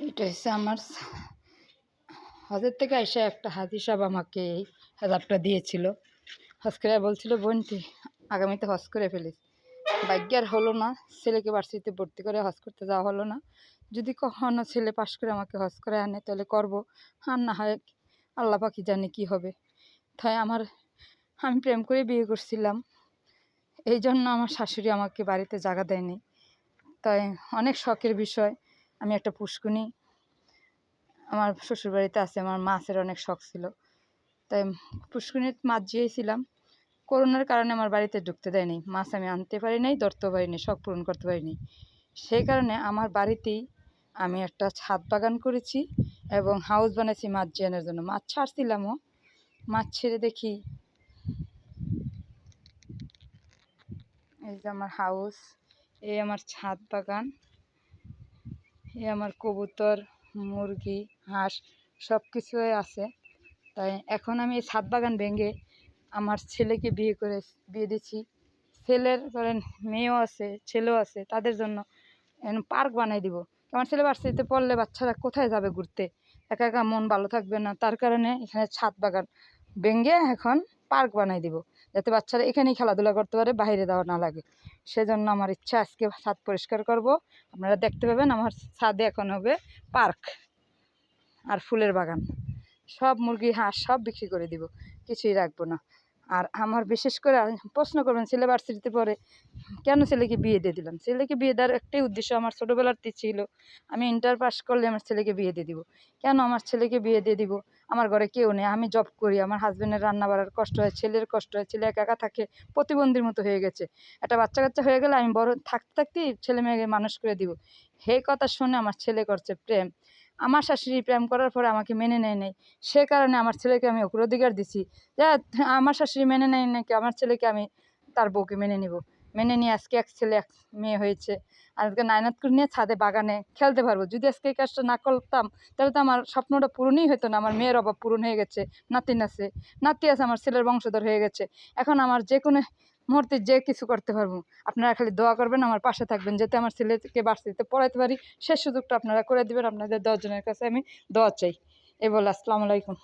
এটা হচ্ছে আমার হজের থেকে এসে একটা হাজি সাহেব আমাকে এই হেজাবটা দিয়েছিল। হজ করে বলছিল, বোন তুই আগামীতে হজ করে ফেলিস। ভাগ্য আর হলো না, ছেলেকে ভার্সিটিতে ভর্তি করে হজ করতে যাওয়া হলো না। যদি কখনো ছেলে পাশ করে আমাকে হজ করে আনে তাহলে করবো, আর না হয় আল্লাহ পাকি জানে কি হবে। তাই আমি প্রেম করে বিয়ে করছিলাম, এই জন্য আমার শাশুড়ি আমাকে বাড়িতে জায়গা দেয়নি। তাই অনেক শখের বিষয়, আমি একটা পুষ্কুনি আমার শ্বশুরবাড়িতে আছে। আমার মাছের অনেক শখ ছিল, তাই পুষ্কুনির মাছ জিয়েছিলাম। করোনার কারণে আমার বাড়িতে ঢুকতে দেয়নি, মাছ আমি আনতে পারি নাই, ধরতেও পারিনি, শখ পূরণ করতে পারিনি। সেই কারণে আমার বাড়িতেই আমি একটা ছাদ বাগান করেছি এবং হাউস বানাইছি মাছ জিয়ানোর জন্য। মাছ ছাড়ছিলামও, মাছ ছেড়ে দেখি এই যে আমার হাউস, এই আমার ছাদ বাগান, এই আমার কবুতর, মুরগি, হাঁস সব কিছুই আছে। তাই এখন আমি এই ছাদ বাগান ভেঙে আমার ছেলেকে বিয়ে দিচ্ছি। ছেলের ধরেন মেয়েও আছে, ছেলেও আছে, তাদের জন্য পার্ক বানাই দিব। আমার ছেলে ভার্সিটিতে পড়লে বাচ্চারা কোথায় যাবে ঘুরতে, একা একা মন ভালো থাকবে না। তার কারণে এখানে ছাদ বাগান ভেঙে এখন পার্ক বানাই দিব, যাতে বাচ্চারা এখানেই খেলাধুলা করতে পারে, বাইরে যাওয়া না লাগে। সেজন্য আমার ইচ্ছা আজকে ছাদ পরিষ্কার করব। আপনারা দেখতে পাবেন আমার ছাদে এখন হবে পার্ক আর ফুলের বাগান। সব মুরগি হাঁস সব বিক্রি করে দিব, কিছুই রাখবো না। আর আমার বিশেষ করে প্রশ্ন করবেন, ছেলে ভার্সিটিতে পড়ে, কেন ছেলেকে বিয়ে দিয়ে দিলাম? ছেলেকে বিয়ে দেওয়ার একটাই উদ্দেশ্য, আমার ছোটোবেলার ছিল আমি ইন্টার পাস করলে আমার ছেলেকে বিয়ে দিয়ে দিব। কেন আমার ছেলেকে বিয়ে দিয়ে দিব? আমার ঘরে কেউ নেই, আমি জব করি, আমার হাজব্যান্ডের রান্না বাড়ার কষ্ট হয়, ছেলের কষ্ট হয়, ছেলে একা একা থাকে, প্রতিবন্ধীর মতো হয়ে গেছে। একটা বাচ্চা কাচ্চা হয়ে গেলে আমি বড় থাকতে থাকতেই ছেলে মেয়েকে মানুষ করে দিব। সেই কথা শুনে আমার ছেলে করছে প্রেম। আমার শাশুড়ি প্রেম করার পরে আমাকে মেনে নেয় নাই, সে কারণে আমার ছেলেকে আমি অগ্রাধিকার দিছি যে আমার শাশুড়ি মেনে নেয় নাকি আমার ছেলেকে আমি তার বউকে মেনে নিব। মেনে নিয়ে আজকে এক ছেলে এক মেয়ে হয়েছে। আজকে নায়নাত করে নিয়ে ছাদে বাগানে খেলতে পারবো। যদি আজকে এই কাজটা না করতাম তাহলে তো আমার স্বপ্নটা পূরণই হতো না। আমার মেয়ের অভাব পূরণ হয়ে গেছে, নাতি আছে, নাতি আছে, আমার ছেলের বংশধর হয়ে গেছে। এখন আমার যে কোনো মুহূর্তে যে কিছু করতে পারবো। আপনারা খালি দোয়া করবেন, আমার পাশে থাকবেন, যাতে আমার ছেলেকে ভার্সিটিতে পড়াইতে পারি। সে সুযোগটা আপনারা করে দিবেন। আপনাদের 10 জনের কাছে আমি দোয়া চাই। এই বলে আসসালামু আলাইকুম।